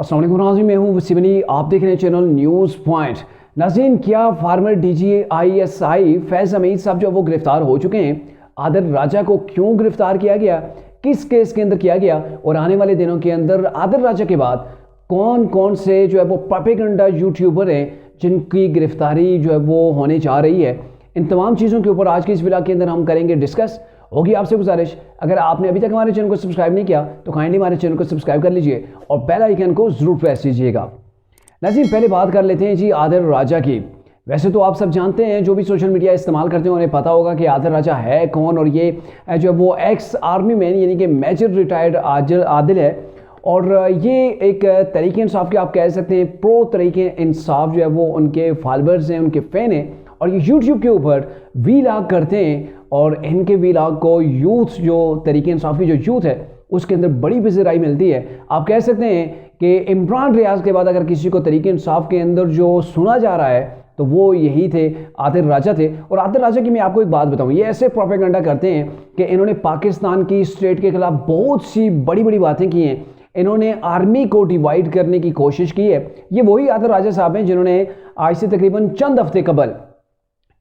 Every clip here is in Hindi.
अस्सलाम वालेकुम नाज़रीन, मैं हूँ वसीम। आप देख रहे हैं चैनल न्यूज़ पॉइंट। नाज़रीन, क्या फार्मर DGISI फैज़ हमीद साहब जो वो गिरफ्तार हो चुके हैं? आदिल राजा को क्यों गिरफ्तार किया गया, किस केस के अंदर किया गया, और आने वाले दिनों के अंदर आदिल राजा के बाद कौन कौन से जो है वो प्रोपेगेंडा यूट्यूबर हैं जिनकी गिरफ्तारी जो है वो होने जा रही है, इन तमाम चीज़ों के ऊपर आज की इस वीडियो के अंदर हम करेंगे डिस्कस। होगी आपसे गुजारिश, अगर आपने अभी तक हमारे चैनल को सब्सक्राइब नहीं किया तो काइंडली हमारे चैनल को सब्सक्राइब कर लीजिए और बेल आइकन को जरूर प्रेस कीजिएगा। नाज़रीन, पहले बात कर लेते हैं जी आदिल राजा की। वैसे तो आप सब जानते हैं, जो भी सोशल मीडिया इस्तेमाल करते हैं उन्हें पता होगा कि आदिल राजा है कौन, और ये जो वो एक्स आर्मी मैन यानी कि मेजर रिटायर्ड आदिल है। और ये एक तरीके इंसाफ के आप कह सकते हैं प्रो तरीके इंसाफ जो है वो उनके फॉलोअर्स हैं, उनके फ़ैन हैं, और ये यूट्यूब के ऊपर वीलॉग करते हैं। और इनके वीलॉग को यूथ जो तरीके इंसाफ की जो यूथ है उसके अंदर बड़ी पज़ीराई मिलती है। आप कह सकते हैं कि इमरान रियाज के बाद अगर किसी को तरीके इंसाफ के अंदर जो सुना जा रहा है तो वो यही थे, आदिल राजा थे। और आदिल राजा की मैं आपको एक बात बताऊं, ये ऐसे प्रोपेगेंडा करते हैं कि इन्होंने पाकिस्तान की स्टेट के खिलाफ बहुत सी बड़ी बड़ी बातें की हैं। इन्होंने आर्मी को डिवाइड करने की कोशिश की है। ये वही आदिल राजा साहब हैं जिन्होंने आज से तकरीबन चंद हफ्ते कबल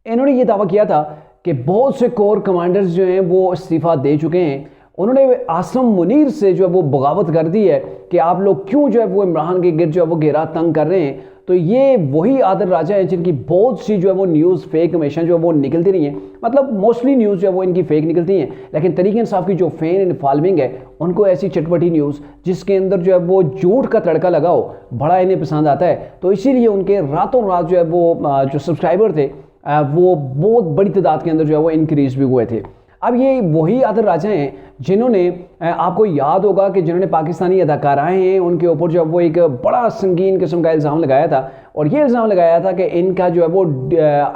इन्होंने ये दावा किया था कि बहुत से कोर कमांडर्स जो हैं वो इस्तीफ़ा दे चुके हैं। उन्होंने आसम मुनीर से जो है वो बगावत कर दी है कि आप लोग क्यों जो है वो इमरान के गिर्द जो है वो घेरा तंग कर रहे हैं। तो ये वही आदिल राजा हैं जिनकी बहुत सी जो है वो न्यूज़ फेक हमेशा जो है वो निकलती रही हैं, मतलब मोस्टली न्यूज़ जो है वो इनकी फेक निकलती हैं। लेकिन तरीके इंसाफ की जो फैन एंड फॉलोइंग है उनको ऐसी चटपटी न्यूज़ जिसके अंदर जो है वो झूठ का तड़का लगाओ बड़ा इन्हें पसंद आता है। तो इसीलिए उनके रातों रात जो है वो जो सब्सक्राइबर थे वो बहुत बड़ी तादाद के अंदर जो है वो इंक्रीज भी हुए थे। अब ये वही आदिल राजा हैं जिन्होंने आपको याद होगा कि जिन्होंने पाकिस्तानी अदाकाराएं हैं उनके ऊपर जो है वो एक बड़ा संगीन किस्म का इल्ज़ाम लगाया था, और ये इल्ज़ाम लगाया था कि इनका जो है वो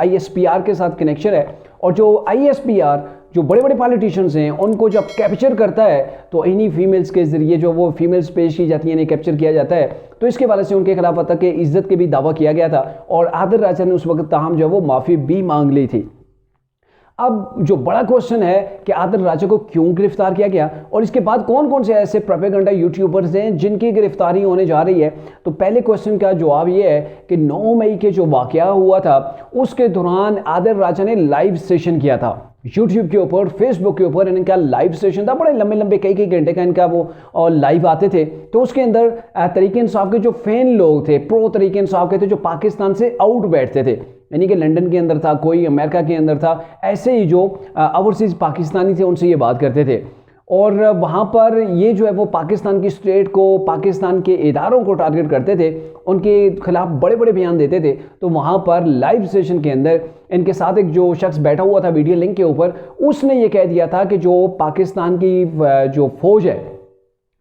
ISPR के साथ कनेक्शन है, और जो ISPR जो बड़े बड़े पॉलिटिशियंस हैं उनको जब कैप्चर करता है तो इन्हीं फीमेल्स के ज़रिए जो वो फीमेल्स पेश की जाती हैं, इन्हें कैप्चर किया जाता है। तो इसके वाले से उनके खिलाफ तक के इज्जत के भी दावा किया गया था, और आदिल राजा ने उस वक्त ताहम जो है वो माफ़ी भी मांग ली थी। अब जो बड़ा क्वेश्चन है कि आदिल राजा को क्यों गिरफ्तार किया गया, और इसके बाद कौन कौन से ऐसे प्रोपेगेंडा यूट्यूबर्स हैं जिनकी गिरफ्तारी होने जा रही है। तो पहले क्वेश्चन का जवाब ये है कि 9 मई के जो वाकया हुआ था उसके दौरान आदिल राजा ने लाइव सेशन किया था यूट्यूब के ऊपर, फेसबुक के ऊपर इनका लाइव सेशन था। बड़े लंबे लंबे कई कई घंटे का इनका वो और लाइव आते थे। तो उसके अंदर तरीके इंसाफ के जो फैन लोग थे, प्रो तरीके इंसाफ के थे, जो पाकिस्तान से आउट बैठते थे, यानी कि लंदन के अंदर था, कोई अमेरिका के अंदर था, ऐसे ही जो ओवरसीज़ पाकिस्तानी थे उनसे ये बात करते थे। और वहाँ पर ये जो है वो पाकिस्तान की स्टेट को, पाकिस्तान के इदारों को टारगेट करते थे, उनके खिलाफ बड़े बड़े बयान देते थे। तो वहाँ पर लाइव सेशन के अंदर इनके साथ एक जो शख्स बैठा हुआ था वीडियो लिंक के ऊपर, उसने ये कह दिया था कि जो पाकिस्तान की जो फौज है,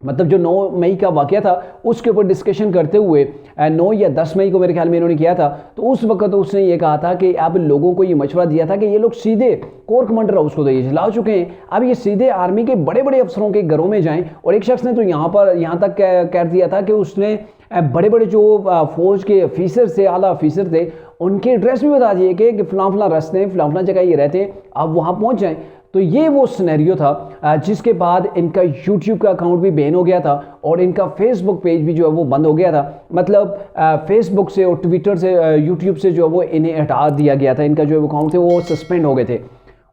मतलब जो 9 मई का वाक़या था उसके ऊपर डिस्कशन करते हुए 9 या 10 मई को मेरे ख्याल में इन्होंने किया था। तो उस वक्त उसने ये कहा था कि अब लोगों को ये मशवरा दिया था कि ये लोग सीधे कोर कमांडर हाउस को तो ये जला चुके हैं, अब ये सीधे आर्मी के बड़े बड़े अफसरों के घरों में जाएं। और एक शख्स ने तो यहाँ तक कह दिया था कि उसने बड़े बड़े जो फौज के ऑफिसर थे, आला ऑफिसर थे, उनके एड्रेस भी बता दिए कि फलां फलां रास्ते हैं, फलां फलां जगह ये रहते हैं, आप वहाँ पहुँच जाएँ। तो ये वो सिनेरियो था जिसके बाद इनका यूट्यूब का अकाउंट भी बैन हो गया था, और इनका फेसबुक पेज भी जो है वो बंद हो गया था। मतलब फेसबुक से और ट्विटर से, यूट्यूब से जो है वो इन्हें हटा दिया गया था, इनका जो अकाउंट थे वो सस्पेंड हो गए थे।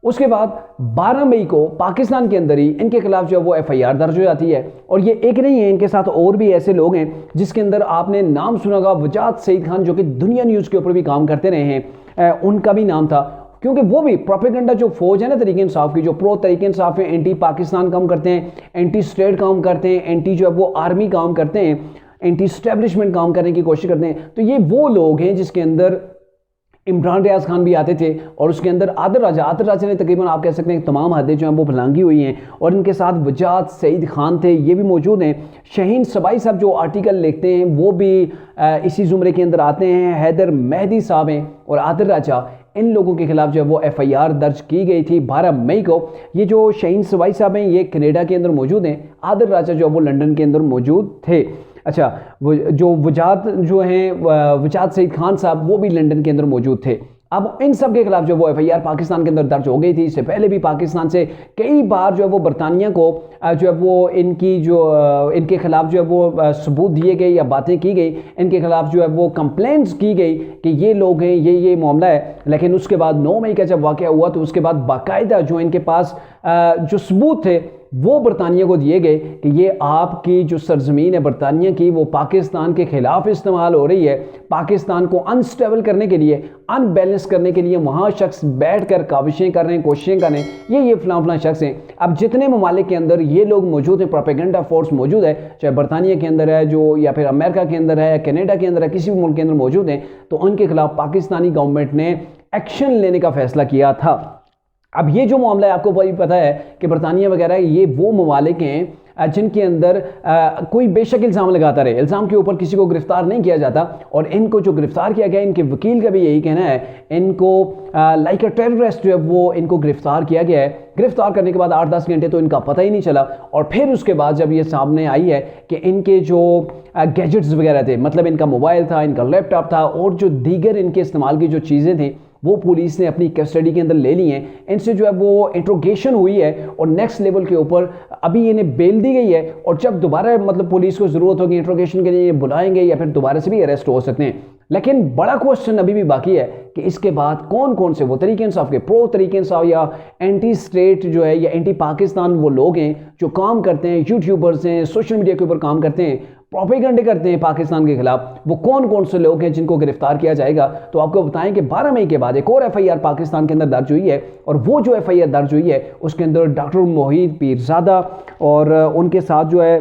उसके बाद 12 मई को पाकिस्तान के अंदर ही इनके खिलाफ जो है वो FIR दर्ज हो जाती है। और ये एक नहीं है, इनके साथ और भी ऐसे लोग हैं जिसके अंदर आपने नाम सुना होगा, वजात सईद खान जो कि दुनिया न्यूज़ के ऊपर भी काम करते रहे हैं, उनका भी नाम था, क्योंकि वो भी प्रोपेगेंडा जो फौज है ना तरीके इंसाफ की, जो प्रो तरीके इंसाफ है, एंटी पाकिस्तान काम करते हैं, एंटी स्टेट काम करते हैं, एंटी जो है वो आर्मी काम करते हैं, एंटी स्टैब्लिशमेंट काम करने की कोशिश करते हैं। तो ये वो लोग हैं जिसके अंदर इमरान रियाज खान भी आते थे, और उसके अंदर आदिल राजा ने तकरीबन आप कह सकते हैं तमाम हदें जो हैं वो फलांगी हुई हैं। और इनके साथ वजात सईद खान थे, ये भी मौजूद हैं। शाहीन सबाई साहब जो आर्टिकल लिखते हैं वो भी इसी ज़ुमरे के अंदर आते हैं। हैदर मेहदी साहब हैं और आदिल राजा, इन लोगों के खिलाफ जो है वो FIR दर्ज की गई थी 12 मई को। ये जो शाहीन सबाई साहब हैं ये कनाडा के अंदर मौजूद हैं, आदिल राजा जो है वो लंदन के अंदर मौजूद थे। अच्छा, वो जो वजात जो हैं वजात सईद खान साहब वो भी लंदन के अंदर मौजूद थे। अब इन सब के खिलाफ जो वो एफआईआर पाकिस्तान के अंदर दर्ज हो गई थी। इससे पहले भी पाकिस्तान से कई बार जो है वो बरतानिया को जो है वो इनके खिलाफ जो है वो सबूत दिए गए या बातें की गई, इनके खिलाफ जो है वो कंप्लेंट्स की गई कि ये लोग हैं, ये मामला है। लेकिन उसके बाद 9 मई का जब वाक़या हुआ तो उसके बाद बाकायदा जो इनके पास जो सबूत थे वो बरतानिया को दिए गए कि ये आपकी जो सरजमीन है बरतानिया की, वो पाकिस्तान के खिलाफ इस्तेमाल हो रही है, पाकिस्तान को अनस्टेबल करने के लिए, अनबैलेंस करने के लिए वहाँ शख्स बैठ कर काविशें कर रहे हैं, कोशिशें कर रहे हैं, ये फलां शख्स हैं। अब जितने ममालिक के अंदर ये लोग मौजूद हैं, प्रोपेगेंडा फोर्स मौजूद है, चाहे बरतानिया के अंदर है जो, या फिर अमेरिका के अंदर है, कनाडा के अंदर है, किसी भी मुल्क के अंदर मौजूद हैं, तो उनके खिलाफ पाकिस्तानी गवर्नमेंट ने एक्शन लेने का फैसला किया था। अब ये जो मामला है, आपको भी पता है कि बरतानिया वगैरह ये वो ममालिक हैं जिनके अंदर कोई बेशक इल्ज़ाम लगाता रहे, इल्ज़ाम के ऊपर किसी को गिरफ्तार नहीं किया जाता। और इनको जो गिरफ्तार किया गया, इनके वकील का भी यही कहना है, इनको लाइक अ टेररिस्ट जो है वो इनको गिरफ्तार किया गया है। गिरफ्तार करने के बाद 8-10 घंटे तो इनका पता ही नहीं चला, और फिर उसके बाद जब ये सामने आई है कि इनके जो गैजेट्स वगैरह थे, मतलब इनका मोबाइल था, इनका लैपटॉप था, और जो दीगर इनके इस्तेमाल की जो चीज़ें थी वो पुलिस ने अपनी कस्टडी के अंदर ले ली हैं। इनसे जो है वो इंट्रोगेशन हुई है और नेक्स्ट लेवल के ऊपर अभी इन्हें बेल दी गई है। और जब दोबारा मतलब पुलिस को ज़रूरत होगी इंट्रोगेशन के लिए बुलाएंगे या फिर दोबारा से भी अरेस्ट हो सकते हैं। लेकिन बड़ा क्वेश्चन अभी भी बाकी है कि इसके बाद कौन कौन से वो तरीके इंसाफ के प्रो तरीके इंसाफ या एंटी स्टेट जो है या एंटी पाकिस्तान वो लोग हैं जो काम करते हैं, यूट्यूबर्स हैं, सोशल मीडिया के ऊपर काम करते हैं, प्रोपेगेंडे करते हैं पाकिस्तान के खिलाफ, वो कौन कौन से लोग हैं जिनको गिरफ्तार किया जाएगा। तो आपको बताएं कि 12 मई के बाद एक और एफआईआर पाकिस्तान के अंदर दर्ज हुई है, और वो जो एफआईआर दर्ज हुई है उसके अंदर डॉक्टर मोहित पीरजादा और उनके साथ जो है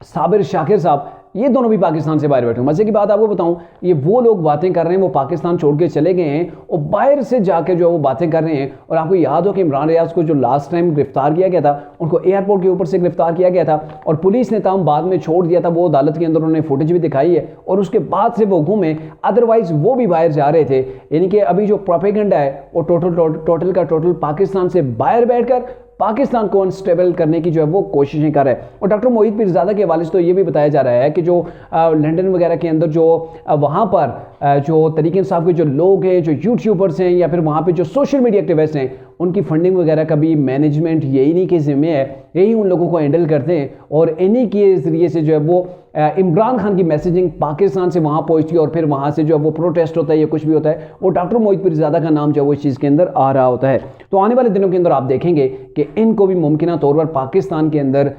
साबिर शाकिर साहब, ये दोनों भी पाकिस्तान से बाहर बैठे हैं। मजे की बात आपको बताऊं, ये वो लोग बातें कर रहे हैं, वो पाकिस्तान छोड़ के चले गए हैं और बाहर से जाके जो है वो बातें कर रहे हैं। और आपको याद हो कि इमरान रियाज को जो लास्ट टाइम गिरफ्तार किया गया था, उनको एयरपोर्ट के ऊपर से गिरफ्तार किया गया था और पुलिस ने तमाम बाद में छोड़ दिया था। वो अदालत के अंदर उन्होंने फुटेज भी दिखाई है और उसके बाद से वो घूमे, अदरवाइज वो भी बाहर जा रहे थे। यानी कि अभी जो प्रोपेगेंडा है वो टोटल का टोटल पाकिस्तान से बाहर बैठकर पाकिस्तान को अनस्टेबल करने की जो है वो कोशिशें कर रहे हैं। और डॉक्टर मोहित पीरजादा के हवाले से तो ये भी बताया जा रहा है कि जो लंदन वगैरह के अंदर जो वहाँ पर जो तरीके इंसाफ के जो लोग हैं, जो यूट्यूबर्स हैं या फिर वहाँ पे जो सोशल मीडिया एक्टिविस्ट हैं, उनकी फंडिंग वगैरह का भी मैनेजमेंट यही नहीं के ज़िम्मे है, यही उन लोगों को हैंडल करते हैं। और इन्हीं के ज़रिए से जो है वो इमरान खान की मैसेजिंग पाकिस्तान से वहाँ पहुँचती है और फिर वहाँ से जो है वो प्रोटेस्ट होता है या कुछ भी होता है, वो डॉक्टर मोहित पीरजादा का नाम जो है वो इस चीज़ के अंदर आ रहा होता है। तो आने वाले दिनों के अंदर आप देखेंगे कि इनको भी मुमकिन तौर पर पाकिस्तान के अंदर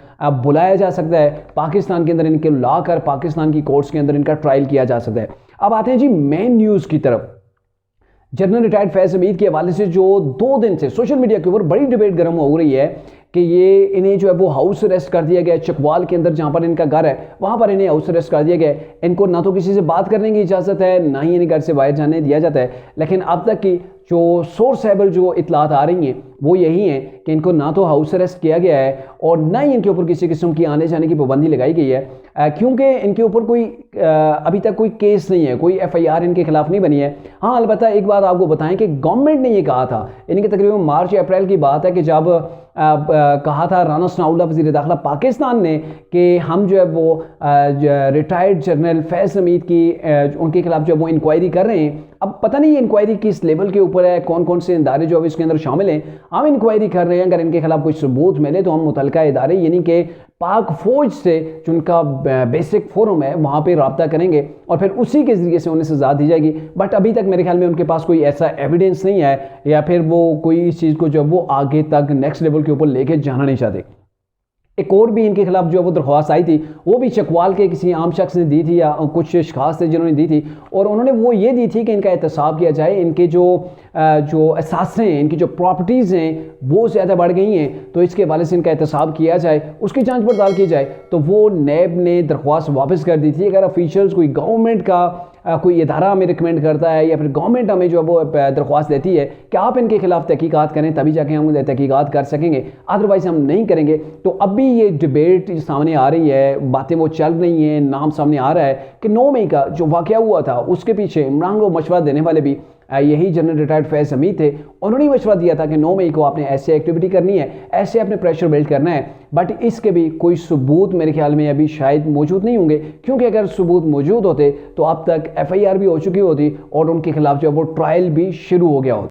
बुलाया जा सकता है, पाकिस्तान के अंदर इनके लाकर पाकिस्तान की कोर्ट्स के अंदर इनका ट्रायल किया जा सकता है। अब आते हैं जी मेन न्यूज़ की तरफ। जनरल रिटायर्ड फैज़ हमीद के हवाले से जो 2 दिन से सोशल मीडिया के ऊपर बड़ी डिबेट गर्म हो रही है कि ये इन्हें जो है वो हाउस अरेस्ट कर दिया गया, चकवाल के अंदर जहाँ पर इनका घर है वहाँ पर इन्हें हाउस अरेस्ट कर दिया गया। इनको ना तो किसी से बात करने की इजाज़त है, ना ही इन्हें घर से बाहर जाने दिया जाता है। लेकिन अब तक की जो सोर्सेबल जो इतलात आ रही हैं वो यही हैं कि इनको ना तो हाउस अरेस्ट किया गया है और ना ही इनके ऊपर किसी किस्म की आने जाने की पाबंदी लगाई गई है, क्योंकि इनके ऊपर कोई अभी तक कोई केस नहीं है, कोई एफआईआर इनके खिलाफ नहीं बनी है। हाँ, अलबत्ता एक बात आपको बताएं कि गवर्नमेंट ने ये कहा था, इनके तकरीबन मार्च या अप्रैल की बात है कि जब कहा था राना सनाउल्लाह वज़ीर दाखिला पाकिस्तान ने कि हम जो है वो रिटायर्ड जनरल फैज़ हमीद की उनके खिलाफ जो है वो इंक्वायरी कर रहे हैं। अब पता नहीं इंक्वायरी किस लेवल के ऊपर है, कौन कौन से इदारे जो है इसके अंदर शामिल हैं, हम इंक्वायरी कर रहे हैं। अगर इनके खिलाफ कोई सबूत मिले तो हम मुतलका इदारे यानी कि पाक फौज से जो उनका बेसिक फोरम है वहाँ पे रब्ता करेंगे और फिर उसी के ज़रिए से उन्हें सज़ा दी जाएगी। बट अभी तक मेरे ख्याल में उनके पास कोई ऐसा एविडेंस नहीं है या फिर वो कोई इस चीज़ को जो वो आगे तक नेक्स्ट लेवल के ऊपर लेके जाना नहीं चाहते। एक और भी इनके खिलाफ जो है वो दरख्वास्त आई थी, वो भी चकवाल के किसी आम शख्स ने दी थी या कुछ खास थे जिन्होंने दी थी, और उन्होंने वो ये दी थी कि इनका एहतसाब किया जाए, इनके जो असासे हैं, इनकी जो प्रॉपर्टीज़ हैं वो ज़्यादा बढ़ गई हैं, तो इसके हवाले से इनका एहतसाब किया जाए, उसकी जांच पड़ताल की जाए। तो वो नैब ने दरख्वास्त वापस कर दी थी। अगर ऑफिशियल्स कोई गवर्नमेंट का कोई इदारा हमें रिकमेंड करता है या फिर गवर्नमेंट हमें जो है वो दरख्वास्त देती है कि आप इनके खिलाफ तहकीकात करें, तभी जाके हम तहकीकात कर सकेंगे, अदरवाइज़ हम नहीं करेंगे। तो अभी ये डिबेट सामने आ रही है, बातें वो चल रही हैं, नाम सामने आ रहा है कि 9 मई का जो वाक़या हुआ था उसके पीछे इमरान को मशवरा देने वाले भी यही जनरल रिटायर्ड फैज़ हमीद थे, उन्होंने मशवरा दिया था कि 9 मई को आपने ऐसे एक्टिविटी करनी है, ऐसे अपने प्रेशर बिल्ड करना है। बट इसके भी कोई सबूत मेरे ख्याल में अभी शायद मौजूद नहीं होंगे, क्योंकि अगर सबूत मौजूद होते तो अब तक FIR भी हो चुकी होती और उनके खिलाफ जो वो ट्रायल भी शुरू हो गया होता।